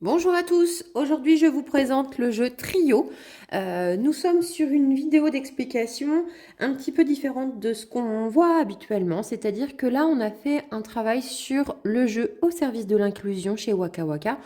Bonjour à tous, aujourd'hui je vous présente le jeu Trio. Nous sommes sur une vidéo d'explication un petit peu différente de ce qu'on voit habituellement, c'est-à-dire que là on a fait un travail sur le jeu au service de l'inclusion chez Waka Waka.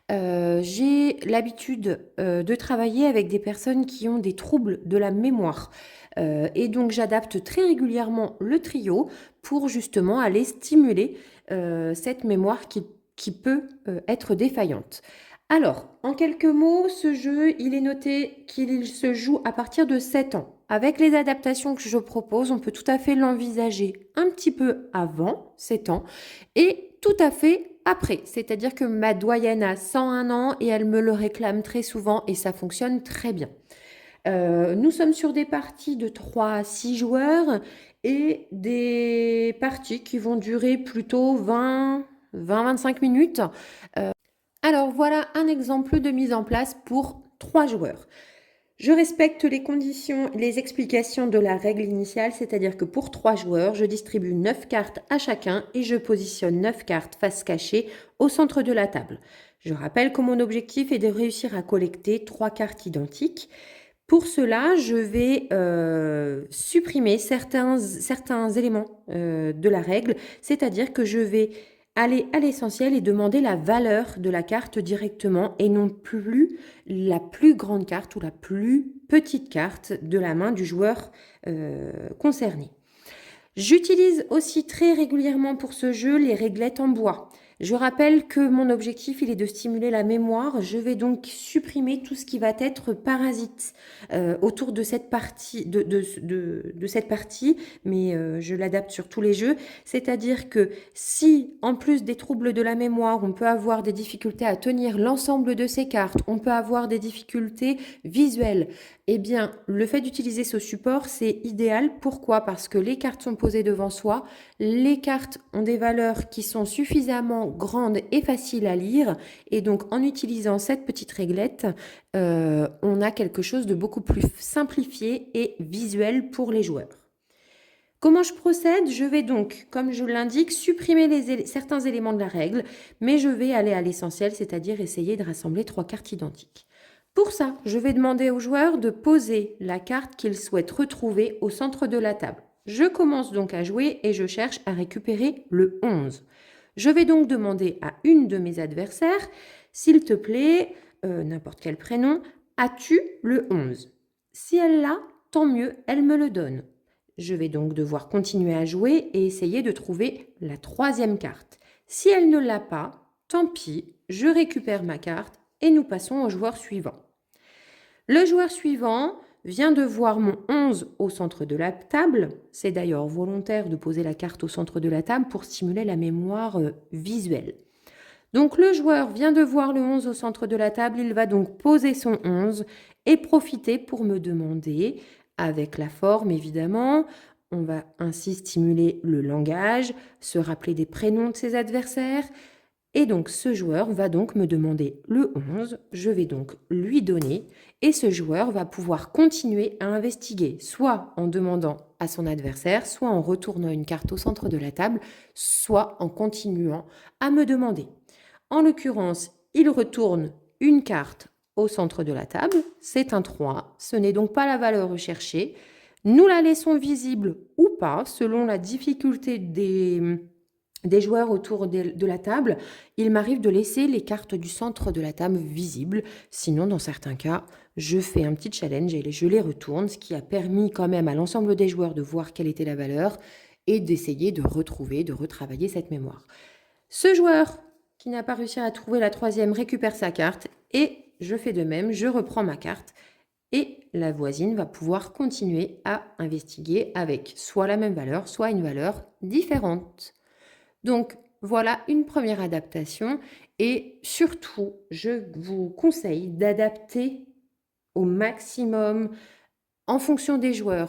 J'ai l'habitude de travailler avec des personnes qui ont des troubles de la mémoire. Et donc j'adapte très régulièrement le trio pour justement aller stimuler cette mémoire qui peut être défaillante. Alors, en quelques mots, ce jeu, il est noté qu'il se joue à partir de 7 ans. Avec les adaptations que je propose, on peut tout à fait l'envisager un petit peu avant 7 ans et tout à fait après. C'est-à-dire que ma doyenne a 101 ans et elle me le réclame très souvent et ça fonctionne très bien. Nous sommes sur des parties de 3 à 6 joueurs et des parties qui vont durer plutôt 20-25 minutes. Alors voilà un exemple de mise en place pour 3 joueurs. Je respecte les conditions, les explications de la règle initiale, c'est-à-dire que pour 3 joueurs, je distribue 9 cartes à chacun et je positionne 9 cartes face cachée au centre de la table. Je rappelle que mon objectif est de réussir à collecter 3 cartes identiques. Pour cela, je vais supprimer certains éléments de la règle, c'est-à-dire que je vais aller à l'essentiel et demander la valeur de la carte directement et non plus la plus grande carte ou la plus petite carte de la main du joueur concerné. J'utilise aussi très régulièrement pour ce jeu les réglettes en bois. Je rappelle que mon objectif, il est de stimuler la mémoire. Je vais donc supprimer tout ce qui va être parasite autour de cette partie, de cette partie, mais je l'adapte sur tous les jeux. C'est-à-dire que si, en plus des troubles de la mémoire, on peut avoir des difficultés à tenir l'ensemble de ces cartes, on peut avoir des difficultés visuelles, eh bien, le fait d'utiliser ce support, c'est idéal. Pourquoi? Parce que les cartes sont posées devant soi, les cartes ont des valeurs qui sont suffisamment grandes et faciles à lire, et donc en utilisant cette petite réglette, on a quelque chose de beaucoup plus simplifié et visuel pour les joueurs. Comment je procède? Je vais donc, comme je l'indique, supprimer certains éléments de la règle, mais je vais aller à l'essentiel, c'est-à-dire essayer de rassembler 3 cartes identiques. Pour ça, je vais demander au joueur de poser la carte qu'il souhaite retrouver au centre de la table. Je commence donc à jouer et je cherche à récupérer le 11. Je vais donc demander à une de mes adversaires, s'il te plaît, n'importe quel prénom, as-tu le 11? Si elle l'a, tant mieux, elle me le donne. Je vais donc devoir continuer à jouer et essayer de trouver la troisième carte. Si elle ne l'a pas, tant pis, je récupère ma carte et nous passons au joueur suivant. Le joueur suivant vient de voir mon 11 au centre de la table. C'est d'ailleurs volontaire de poser la carte au centre de la table pour stimuler la mémoire visuelle. Donc le joueur vient de voir le 11 au centre de la table, il va donc poser son 11 et profiter pour me demander, avec la forme évidemment, on va ainsi stimuler le langage, se rappeler des prénoms de ses adversaires, et donc ce joueur va donc me demander le 11, je vais donc lui donner, et ce joueur va pouvoir continuer à investiguer, soit en demandant à son adversaire, soit en retournant une carte au centre de la table, soit en continuant à me demander. En l'occurrence, il retourne une carte au centre de la table, c'est un 3, ce n'est donc pas la valeur recherchée. Nous la laissons visible ou pas, selon la difficulté des joueurs autour de la table. Il m'arrive de laisser les cartes du centre de la table visibles. Sinon, dans certains cas, je fais un petit challenge et je les retourne, ce qui a permis quand même à l'ensemble des joueurs de voir quelle était la valeur et d'essayer de retrouver, de retravailler cette mémoire. Ce joueur qui n'a pas réussi à trouver la troisième récupère sa carte et je fais de même, je reprends ma carte et la voisine va pouvoir continuer à investiguer avec soit la même valeur, soit une valeur différente. Donc voilà une première adaptation et surtout, je vous conseille d'adapter au maximum en fonction des joueurs.